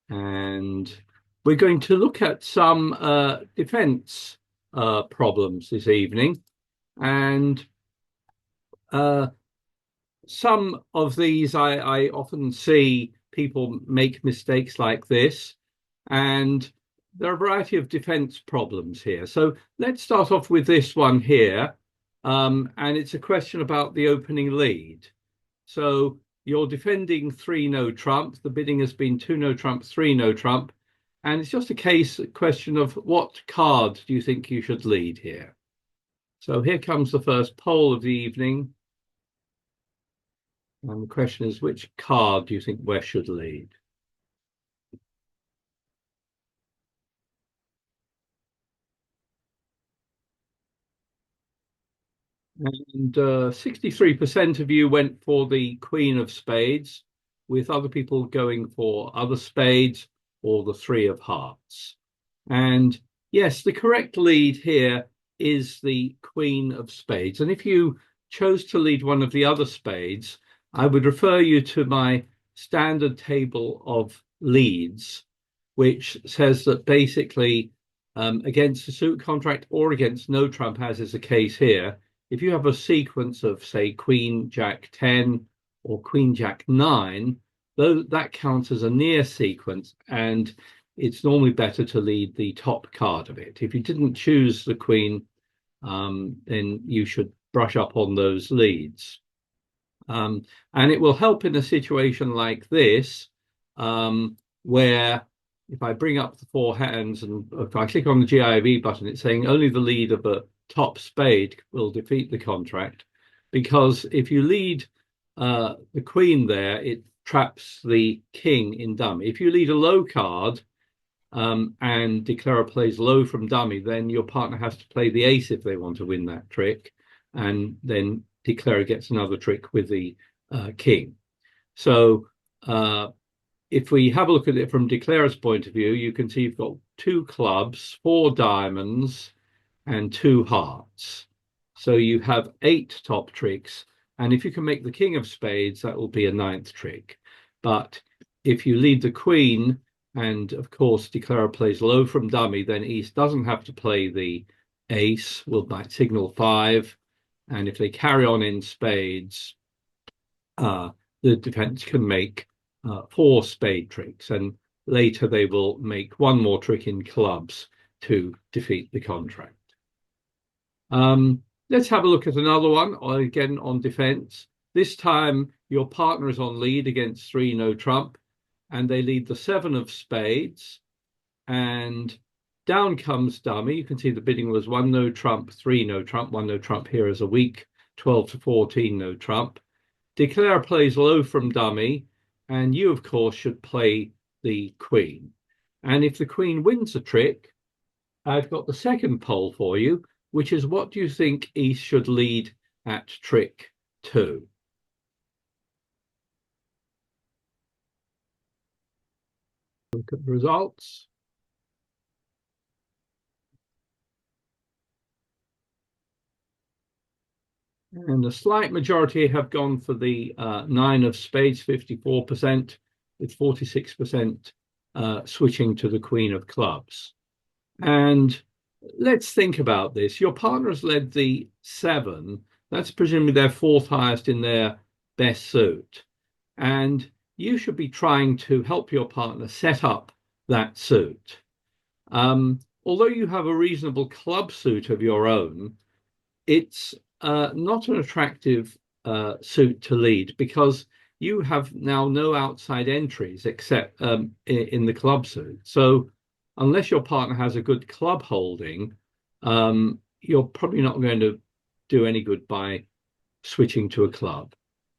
and we're going to look at some defense problems this evening. And uh, some of these I often see people make mistakes like this, and there are a variety of defense problems here. So let's start off with this one here. And it's a question about the opening lead. So you're defending three no trump. The bidding has been two no trump, three no trump. And it's just a question of what card do you think you should lead here? So here comes the first poll of the evening. And the question is, which card do you think West should lead? And 63% of you went for the Queen of Spades, with other people going for other spades or the Three of Hearts. And yes, the correct lead here is the Queen of Spades. And if you chose to lead one of the other spades, I would refer you to my standard table of leads, which says that basically against a suit contract or against no trump, as is the case here, if you have a sequence of, say, Queen Jack 10 or Queen Jack 9, though that counts as a near sequence, and it's normally better to lead the top card of it. If you didn't choose the Queen, then you should brush up on those leads. And it will help in a situation like this, where if I bring up the four hands and if I click on the GIV button, it's saying only the lead of a top spade will defeat the contract, because if you lead the queen there, it traps the king in dummy. If you lead a low card and declarer plays low from dummy, then your partner has to play the ace if they want to win that trick, and then declarer gets another trick with the king. So if we have a look at it from declarer's point of view, you can see you've got two clubs, four diamonds, and two hearts. So you have 8 top tricks. And if you can make the king of spades, that will be a 9th trick. But if you lead the queen, and of course declarer plays low from dummy, then East doesn't have to play the ace, will might signal 5. And if they carry on in spades, the defense can make 4 spade tricks. And later they will make one more trick in clubs to defeat the contract. Let's have a look at another one, again on defense. This time your partner is on lead against three no trump, and they lead the 7 of spades, and down comes dummy. You can see the bidding was 1 no trump, 3 no trump. 1 no trump here is a weak 12 to 14 no trump. Declare plays low from dummy, and you of course should play the queen. And if the queen wins a trick, I've got the second poll for you, which is, what do you think East should lead at trick 2? Look at the results. And a slight majority have gone for the 9 of spades, 54%, with 46% switching to the queen of clubs. And let's think about this. Your partner has led the 7. That's presumably their 4th highest in their best suit. And you should be trying to help your partner set up that suit. Although you have a reasonable club suit of your own, it's not an attractive suit to lead, because you have now no outside entries except in the club suit. So unless your partner has a good club holding, you're probably not going to do any good by switching to a club.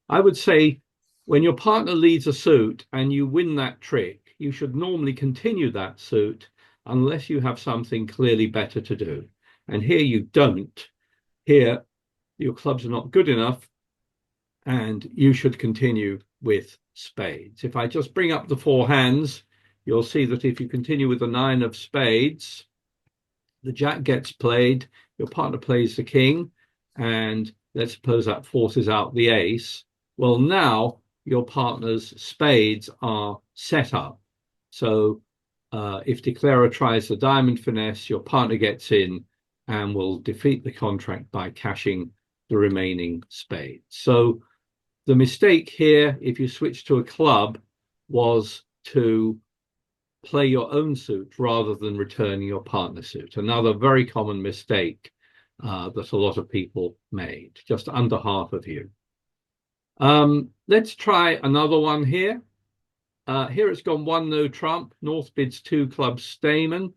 I would say when your partner leads a suit and you win that trick, you should normally continue that suit unless you have something clearly better to do. And here you don't. Here, your clubs are not good enough, and you should continue with spades. If I just bring up the 4 hands, you'll see that if you continue with the 9 of spades, the jack gets played, your partner plays the king, and let's suppose that forces out the ace. Well, now your partner's spades are set up, So if declarer tries the diamond finesse, your partner gets in and will defeat the contract by cashing the remaining spades. So the mistake here, if you switch to a club, was to play your own suit rather than returning your partner's suit. Another very common mistake that a lot of people made, just under half of you. Let's try another one here. Here it's gone 1 no trump, north bids 2 clubs Stayman,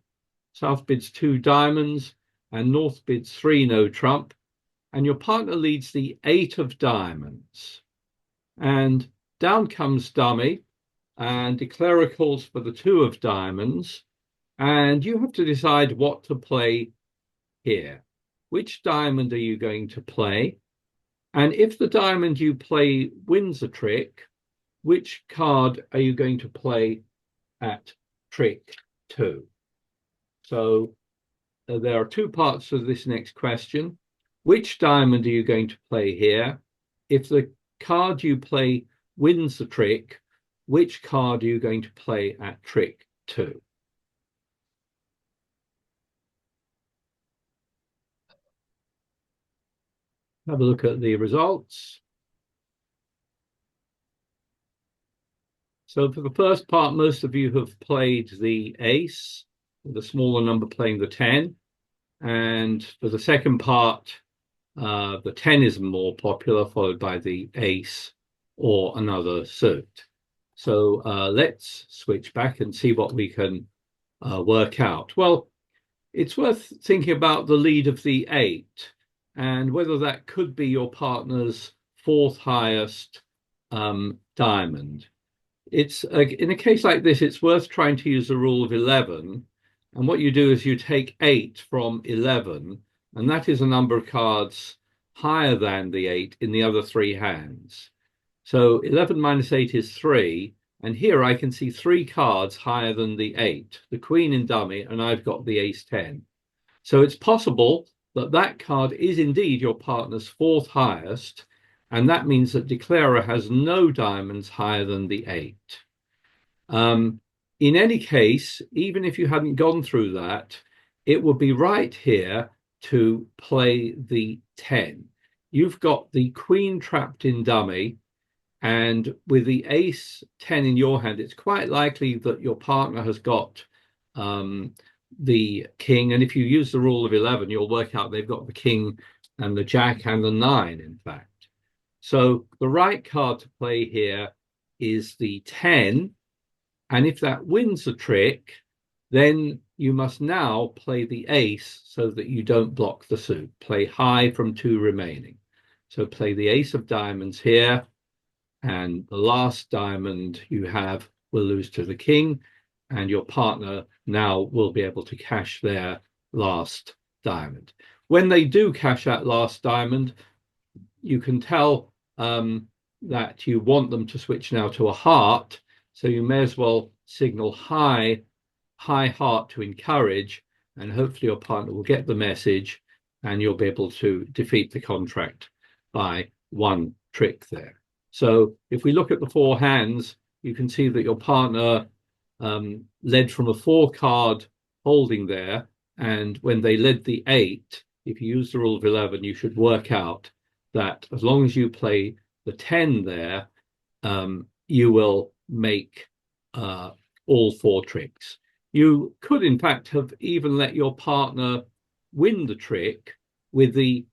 south bids 2 diamonds, and north bids 3 no trump, and your partner leads the 8 of diamonds. And down comes dummy, and declarer calls for the 2 of diamonds, and you have to decide what to play here. Which diamond are you going to play? And if the diamond you play wins a trick, which card are you going to play at trick 2? So there are 2 parts to this next question. Which diamond are you going to play here? If the card you play wins the trick, which card are you going to play at trick 2? Have a look at the results. So for the first part, most of you have played the ace, with the smaller number playing the 10. And for the second part, the 10 is more popular, followed by the ace or another suit. So let's switch back and see what we can work out. Well, it's worth thinking about the lead of the 8 and whether that could be your partner's 4th highest diamond. It's in a case like this, it's worth trying to use the rule of 11. And what you do is you take 8 from 11, and that is a number of cards higher than the 8 in the other 3 hands. So 11 minus 8 is 3. And here I can see 3 cards higher than the 8, the queen in dummy, and I've got the ace 10. So it's possible that that card is indeed your partner's 4th highest, and that means that declarer has no diamonds higher than the 8. In any case, even if you hadn't gone through that, it would be right here to play the 10. You've got the queen trapped in dummy, and with the ace 10 in your hand, it's quite likely that your partner has got the king. And if you use the rule of 11, you'll work out they've got the king and the jack and the 9, in fact. So the right card to play here is the 10. And if that wins the trick, then you must now play the ace so that you don't block the suit. Play high from 2 remaining. So play the ace of diamonds here, and the last diamond you have will lose to the king, and your partner now will be able to cash their last diamond. When they do cash that last diamond, you can tell that you want them to switch now to a heart, so you may as well signal high heart to encourage, and hopefully your partner will get the message and you'll be able to defeat the contract by 1 trick there. So if we look at the 4 hands, you can see that your partner led from a 4 card holding there, and when they led the 8, if you use the rule of 11, you should work out that as long as you play the 10 there, you will make all 4 tricks. You could, in fact, have even let your partner win the trick with the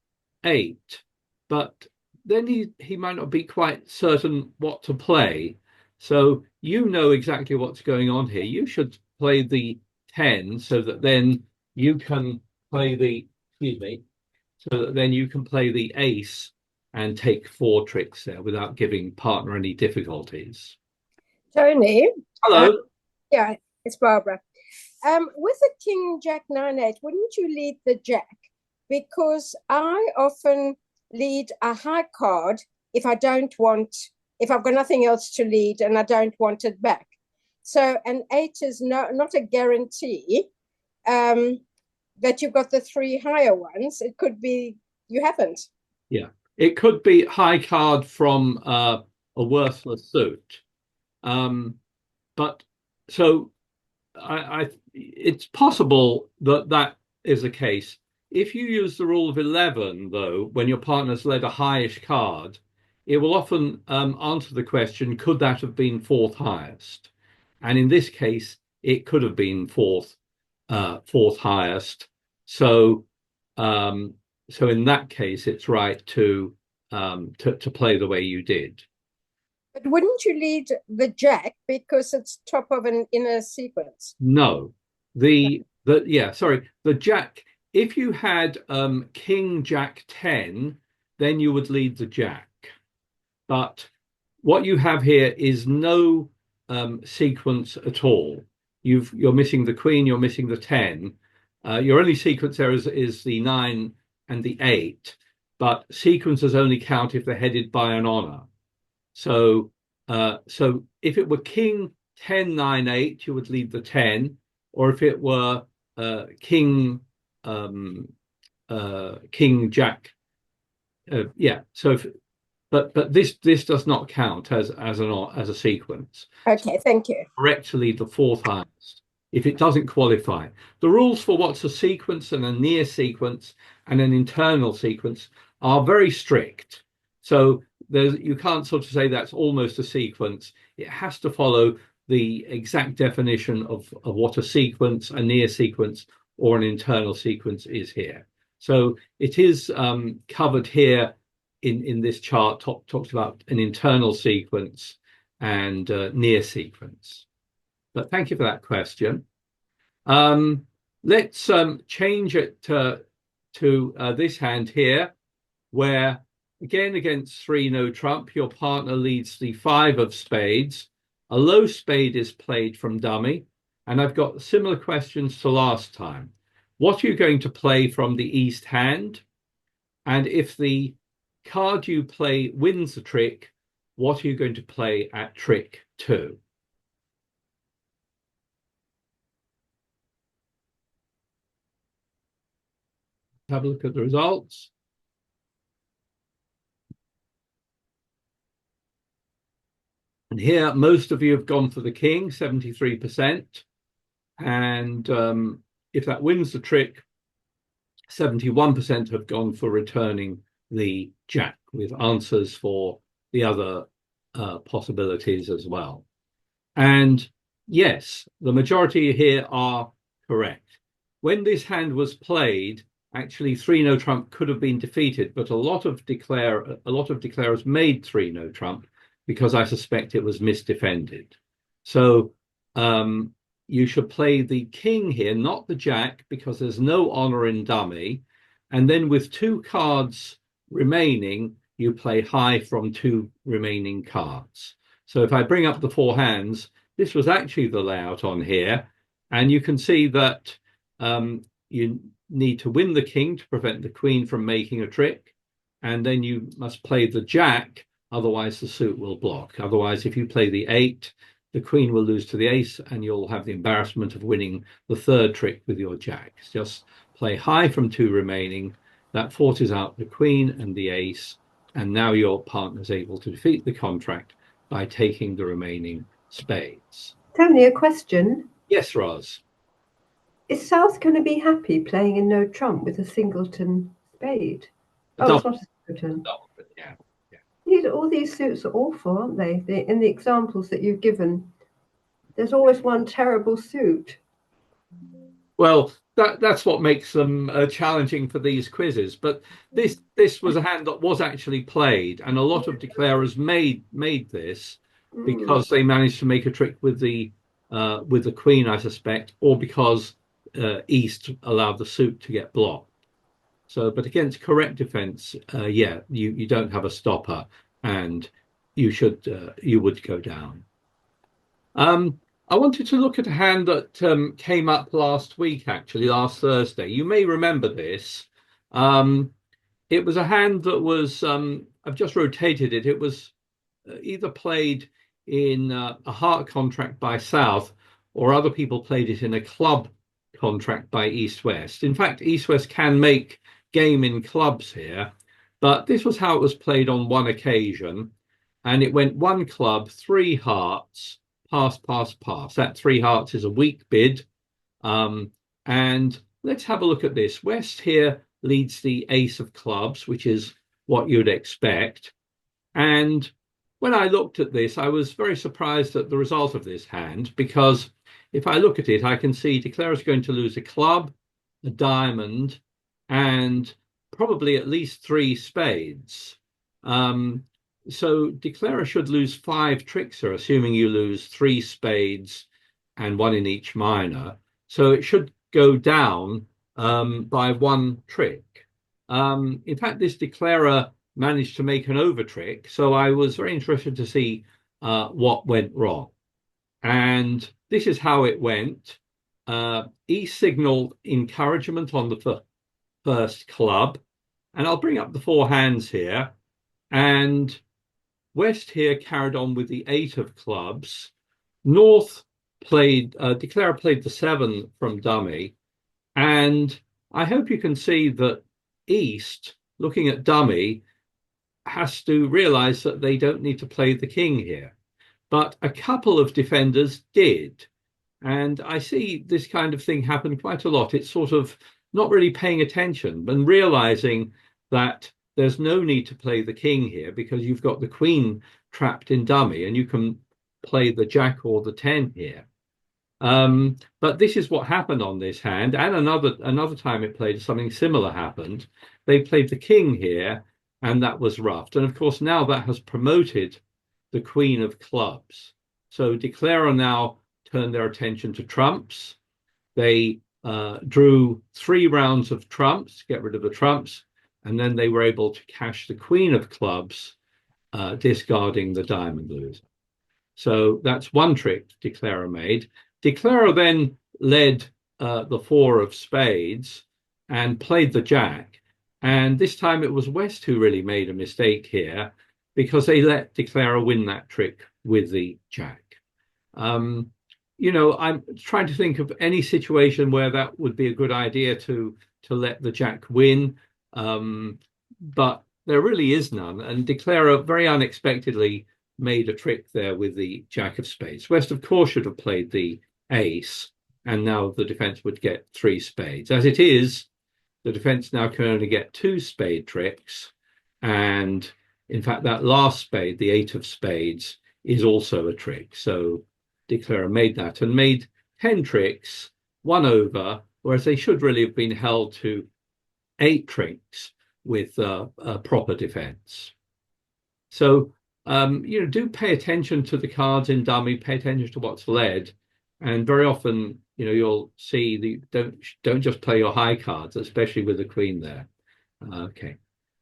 8, but then he might not be quite certain what to play. So you know exactly what's going on here. You should play the 10 so that then you can play the, so that then you can play the ace and take 4 tricks there without giving partner any difficulties. Tony. Hello. Yeah, it's Barbara. With the king, jack, 9, 8, wouldn't you lead the jack? Because I often lead a high card if I've got nothing else to lead and I don't want it back. So an 8 is not a guarantee that you've got the 3 higher ones. It could be you haven't. Yeah, it could be high card from a worthless suit. But So it's possible that that is the case. If you use the rule of 11, though, when your partner's led a highish card, it will often answer the question, could that have been fourth highest? And in this case, it could have been fourth highest. So, um, so in that case, it's right to play the way you did. But wouldn't you lead the jack because it's top of an inner sequence? No, the yeah, sorry, the jack. If you had King Jack 10, then you would lead the jack. But what you have here is no sequence at all. You're missing the Queen, you're missing the 10. Your only sequence there is the 9 and the 8, but sequences only count if they're headed by an honor. So if it were King 10, 9, 8, you would lead the 10, or if it were King King Jack, yeah. So, but this does not count as a sequence. Okay, thank you. Correct to lead the fourth highest if it doesn't qualify. The rules for what's a sequence and a near sequence and an internal sequence are very strict. So you can't sort of say that's almost a sequence. It has to follow the exact definition of what a sequence, a near sequence, or an internal sequence is here. So it is covered here in this chart, talks about an internal sequence and near sequence. But thank you for that question. Let's change it to this hand here, where again against 3 no trump, your partner leads the 5 of spades. A low spade is played from dummy, and I've got similar questions to last time. What are you going to play from the east hand? And if the card you play wins the trick, what are you going to play at trick 2? Have a look at the results. And here, most of you have gone for the king, 73%. And if that wins the trick, 71% have gone for returning the jack, with answers for the other possibilities as well. And yes, the majority here are correct. When this hand was played, actually 3 no trump could have been defeated, but a lot of declarers made 3 no trump because I suspect it was misdefended. So you should play the king here, not the jack, because there's no honor in dummy. And then with 2 cards remaining, you play high from 2 remaining cards. So if I bring up the 4 hands, this was actually the layout on here. And you can see that you need to win the king to prevent the queen from making a trick. And then you must play the jack, otherwise the suit will block. Otherwise, if you play the 8, the queen will lose to the ace, and you'll have the embarrassment of winning the 3rd trick with your jack. Just play high from 2 remaining. That forces out the queen and the ace, and now your partner's able to defeat the contract by taking the remaining spades. Tony, a question. Yes, Roz. Is South going to be happy playing in no trump with a singleton spade? Oh, it's not a singleton. Yeah. All these suits are awful, aren't they? In the examples that you've given, there's always one terrible suit. Well, that's what makes them challenging for these quizzes. But this was a hand that was actually played, and a lot of declarers made this because they managed to make a trick with the queen, I suspect, or because East allowed the suit to get blocked. So, but against correct defense, yeah, you don't have a stopper, and you would go down. I wanted to look at a hand that came up last week, actually, last Thursday. You may remember this. It was a hand that was, I've just rotated it. It was either played in a heart contract by South, or other people played it in a club contract by East-West. In fact, East-West can make game in clubs here, but this was how it was played on one occasion. And it went 1 club, 3 hearts, pass, pass, pass. That three hearts is a weak bid. And let's have a look at this. West here leads the ace of clubs, which is what you'd expect. And when I looked at this, I was very surprised at the result of this hand, because if I look at it, I can see Declare is going to lose a club, a diamond, and probably at least three spades. So Declarer should lose five tricks, or assuming you lose three spades and one in each minor. So it should go down by one trick. In fact, this Declarer managed to make an over trick, so I was very interested to see what went wrong. And this is how it went. E signaled encouragement on the first club, and I'll bring up the four hands here. And West here carried on with the eight of clubs. North played, Declare played the seven from dummy. And I hope you can see that East, looking at dummy, has to realize that they don't need to play the king here. But a couple of defenders did. And I see this kind of thing happen quite a lot. It's sort of not really paying attention and realizing that there's no need to play the king here because you've got the queen trapped in dummy and you can play the jack or the 10 here. But this is what happened on this hand. And another time it played, something similar happened. They played the king here, and that was roughed. And of course, now that has promoted the queen of clubs. So Declarer now turned their attention to trumps. They drew 3 rounds of trumps, get rid of the trumps, and then they were able to cash the queen of clubs, discarding the diamond loser. So that's one trick Declarer made. Declarer then led the 4 of spades and played the jack. And this time it was West who really made a mistake here because they let Declarer win that trick with the jack. You know, I'm trying to think of any situation where that would be a good idea to let the jack win. But there really is none. And Declarer very unexpectedly made a trick there with the jack of spades. West, of course, should have played the ace, and now the defense would get 3 spades. As it is, the defense now can only get 2 spade tricks. And in fact, that last spade, the 8 of spades, is also a trick. So Declarer made that and made 10 tricks, 1 over, whereas they should really have been held to 8 tricks with a proper defense. So, you know, do pay attention to the cards in dummy, pay attention to what's led. And very often, you know, you'll see don't just play your high cards, especially with the queen there. Okay,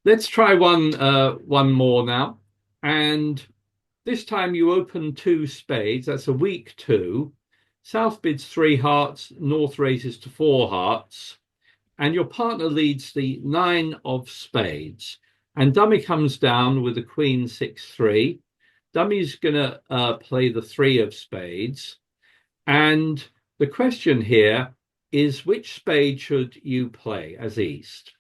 let's try one more now. And this time you open 2 spades. That's a weak 2. South bids 3 hearts. North raises to 4 hearts. And your partner leads the 9 of spades. And dummy comes down with the queen 6-3. Dummy's going to play the 3 of spades. And the question here is, which spade should you play as East?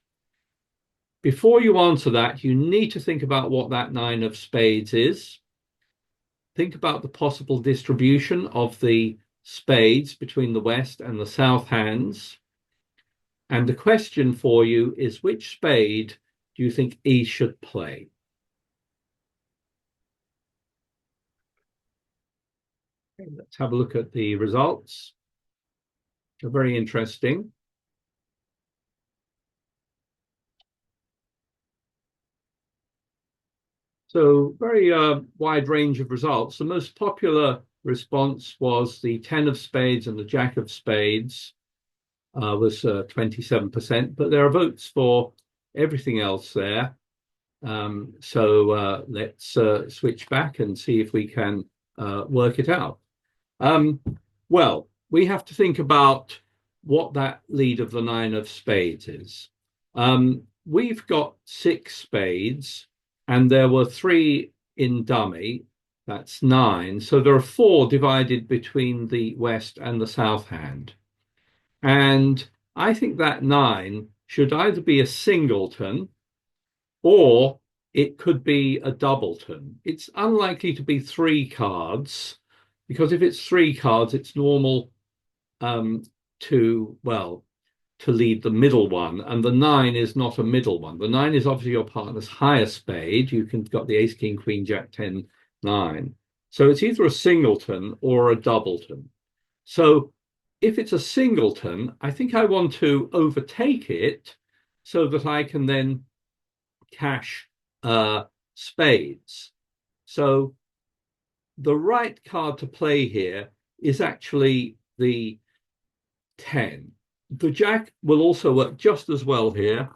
Before you answer that, you need to think about what that 9 of spades is. Think about the possible distribution of the spades between the West and the South hands. And the question for you is, which spade do you think East should play? Let's have a look at the results. They're very interesting. So very wide range of results. The most popular response was the 10 of spades and the jack of spades, was 27%, but there are votes for everything else there. So let's switch back and see if we can work it out. Well, we have to think about what that lead of the 9 of spades is. We've got 6 spades, and there were 3 in dummy. That's 9. So there are 4 divided between the West and the South hand. And I think that 9 should either be a singleton or it could be a doubleton. It's unlikely to be 3 cards. because if it's 3 cards, it's normal to, well, to lead the middle one, and the 9 is not a middle one. The 9 is obviously your partner's higher spade. You can got the ace, king, queen, jack, 10, 9. So it's either a singleton or a doubleton. So if it's a singleton, I think I want to overtake it so that I can then cash spades. So the right card to play here is actually the 10. The jack will also work just as well here,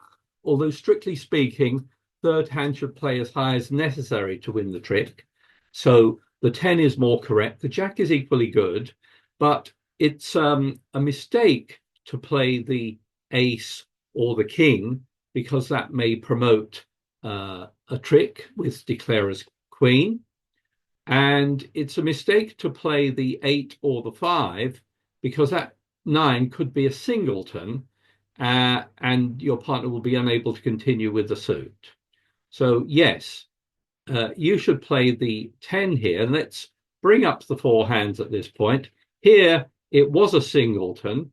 although strictly speaking, third hand should play as high as necessary to win the trick. So the 10 is more correct. The jack is equally good, but it's a mistake to play the ace or the king, because that may promote a trick with declarer's queen. And it's a mistake to play the 8 or the 5, because that 9 could be a singleton, and your partner will be unable to continue with the suit. So yes, you should play the 10 here. And let's bring up the 4 hands at this point. Here, it was a singleton,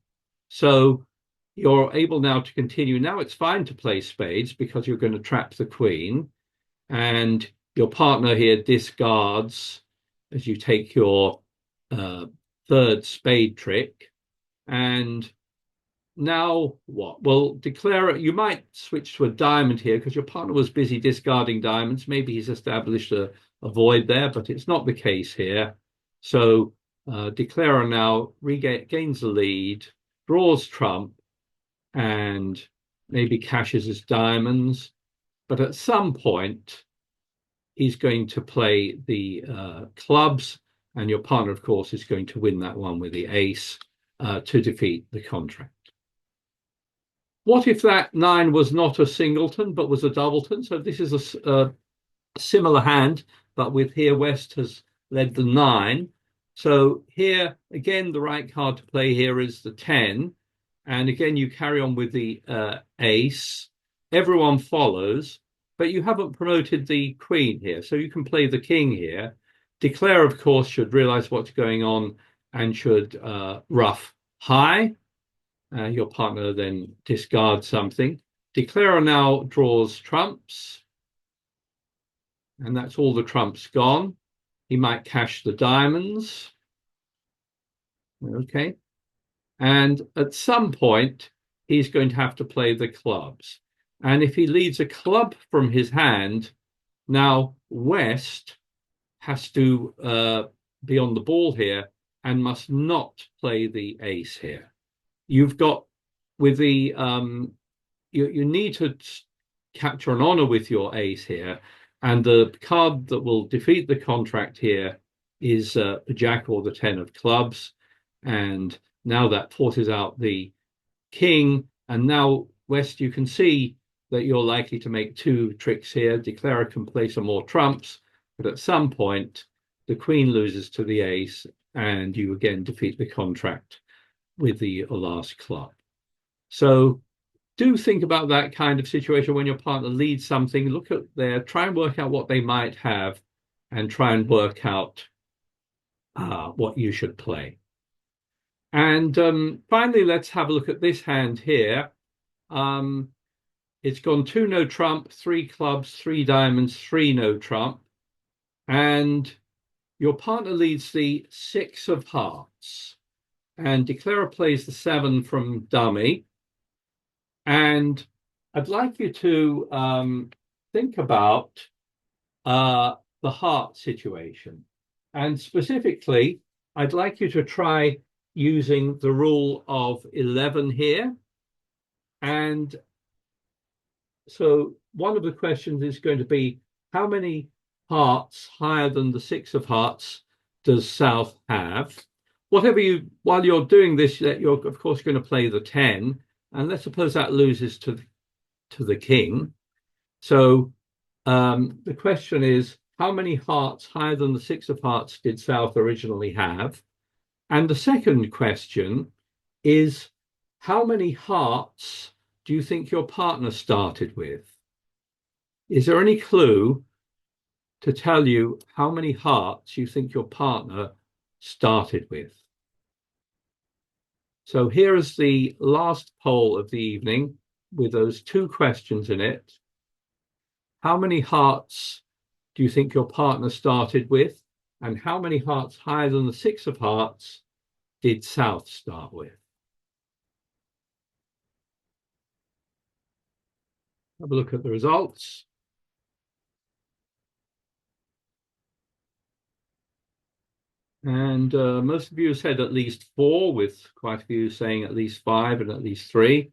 so you're able now to continue. Now it's fine to play spades because you're going to trap the queen, and your partner here discards as you take your third spade trick. And now what? Well, declare, you might switch to a diamond here because your partner was busy discarding diamonds. Maybe he's established a void there, but it's not the case here. So declarer now gains the lead, draws trump, and maybe cashes his diamonds. But at some point, he's going to play the clubs, and your partner, of course, is going to win that one with the ace to defeat the contract. What if that 9 was not a singleton, but was a doubleton? So this is a similar hand, but with here West has led the 9. So here, again, the right card to play here is the 10. And again, you carry on with the ace. Everyone follows, but you haven't promoted the queen here. So you can play the king here. Declare, of course, should realize what's going on and should ruff high. Your partner then discards something. Declarer now draws trumps, and that's all the trumps gone. He might cash the diamonds. Okay. And at some point, he's going to have to play the clubs. And if he leads a club from his hand, now West has to be on the ball here and must not play the ace here. You've got with the you need to capture an honor with your ace here, and the card that will defeat the contract here is the jack or the 10 of clubs. And now that forces out the king, and now West, you can see that you're likely to make 2 tricks here. Declarer can play some more trumps, but at some point the queen loses to the ace, and you again defeat the contract with the last club. So do think about that kind of situation when your partner leads something. Look at there, try and work out what they might have, and try and work out what you should play. And finally, let's have a look at this hand here. It's gone 2 no trump, 3 clubs, 3 diamonds, 3 no trump. And your partner leads the 6 of hearts. And declarer plays the 7 from dummy. And I'd like you to think about the heart situation. And specifically, I'd like you to try using the rule of 11 here. And so one of the questions is going to be, how many hearts higher than the 6 of hearts does South have? While you're doing this, you're of course going to play the 10, and let's suppose that loses to the king. So the question is, how many hearts higher than the 6 of hearts did South originally have? And the second question is, how many hearts do you think your partner started with? Is there any clue to tell you how many hearts you think your partner started with. So here is the last poll of the evening with those two questions in it. How many hearts do you think your partner started with? And how many hearts higher than the 6 of hearts did South start with? Have a look at the results. And most of you said at least 4, with quite a few saying at least 5 and at least 3.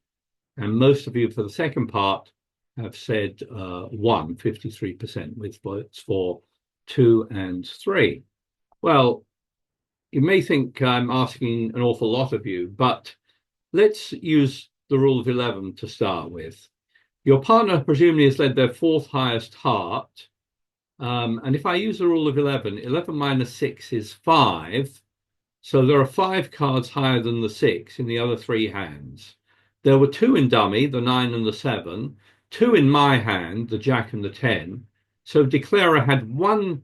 And most of you for the second part have said 1, 53%, with votes for 2 and 3. Well, you may think I'm asking an awful lot of you, but let's use the rule of 11 to start with. Your partner presumably has led their 4th highest heart. And if I use the rule of 11, 11 minus 6 is 5. So there are 5 cards higher than the 6 in the other 3 hands. There were 2 in dummy, the 9 and the 7, 2 in my hand, the Jack and the 10. So declarer had 1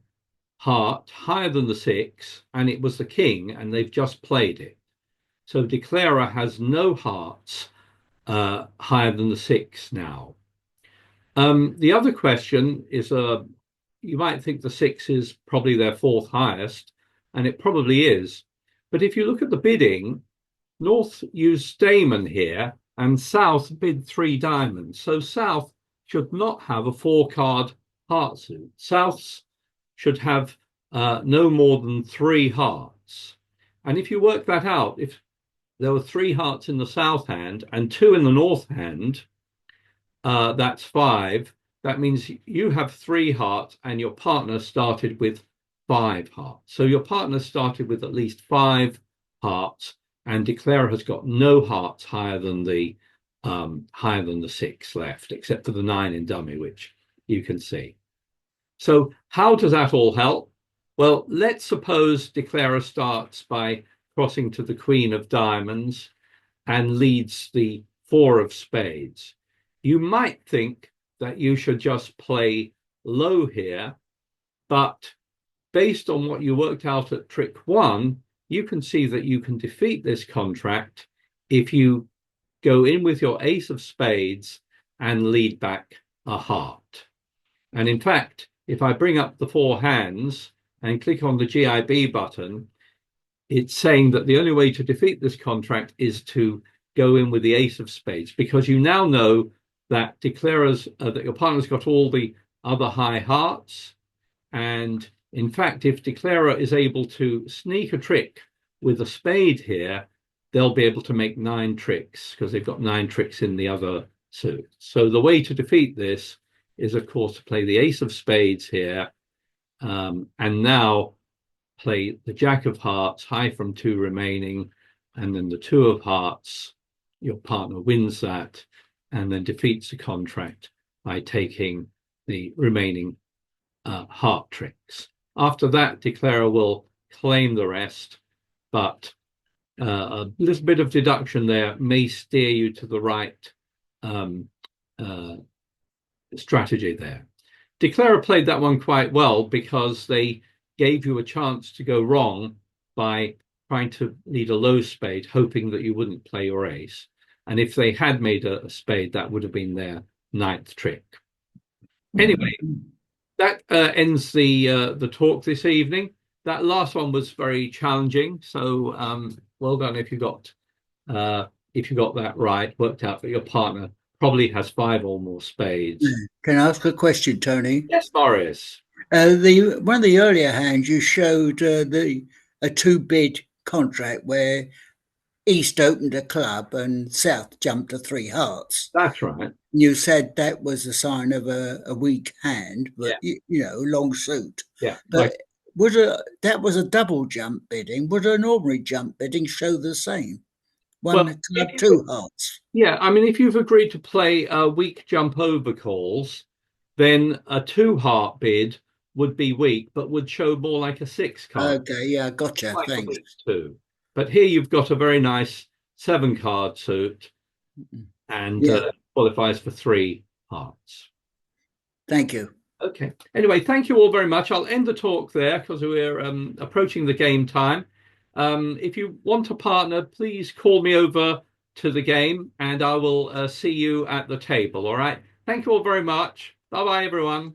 heart higher than the 6, and it was the king, and they've just played it. So declarer has no hearts higher than the 6 now. The other question is, you might think the 6 is probably their 4th highest, and it probably is. But if you look at the bidding, North used Stayman here, and South bid 3 diamonds. So South should not have a 4-card heart suit. South should have no more than 3 hearts. And if you work that out, if there were 3 hearts in the South hand and 2 in the North hand, that's 5. That means you have 3 hearts and your partner started with 5 hearts. So your partner started with at least 5 hearts, and declarer has got no hearts higher than the 6 left, except for the 9 in dummy, which you can see. So how does that all help? Well, let's suppose declarer starts by crossing to the Queen of Diamonds and leads the 4 of spades. You might think that you should just play low here, but based on what you worked out at trick 1, you can see that you can defeat this contract if you go in with your ace of spades and lead back a heart. And in fact, if I bring up the 4 hands and click on the GIB button, it's saying that the only way to defeat this contract is to go in with the ace of spades, because you now know that declarers that your partner's got all the other high hearts. And in fact, if declarer is able to sneak a trick with a spade here, they'll be able to make 9 tricks because they've got 9 tricks in the other suit. So the way to defeat this is, of course, to play the ace of spades here, and now play the Jack of hearts, high from 2 remaining, and then the 2 of hearts. Your partner wins that and then defeats the contract by taking the remaining heart tricks. After that, declarer will claim the rest, but a little bit of deduction there may steer you to the right strategy there. Declarer played that one quite well because they gave you a chance to go wrong by trying to lead a low spade, hoping that you wouldn't play your ace. And if they had made a spade, that would have been their 9th trick. Anyway, that ends the talk this evening. That last one was very challenging, so well done if you got that right. Worked out that your partner probably has 5 or more spades. Can I ask a question, Tony? Yes, Morris. One of the earlier hands you showed a 2-bid contract where East opened a club and South jumped to 3 hearts. That's right. You said that was a sign of a weak hand, but Yeah. Long suit. Yeah. But that was a double jump bidding. Would an ordinary jump bidding show the same? Club 2 hearts. Yeah, I mean, if you've agreed to play weak jump over calls, then a 2-heart bid would be weak, but would show more like a 6 card. Okay, yeah, gotcha. Like Thanks. Too. But here you've got a very nice 7-card suit, and qualifies for 3 hearts. Thank you. Okay. Anyway, thank you all very much. I'll end the talk there because we're approaching the game time. If you want a partner, please call me over to the game and I will see you at the table. All right. Thank you all very much. Bye bye, everyone.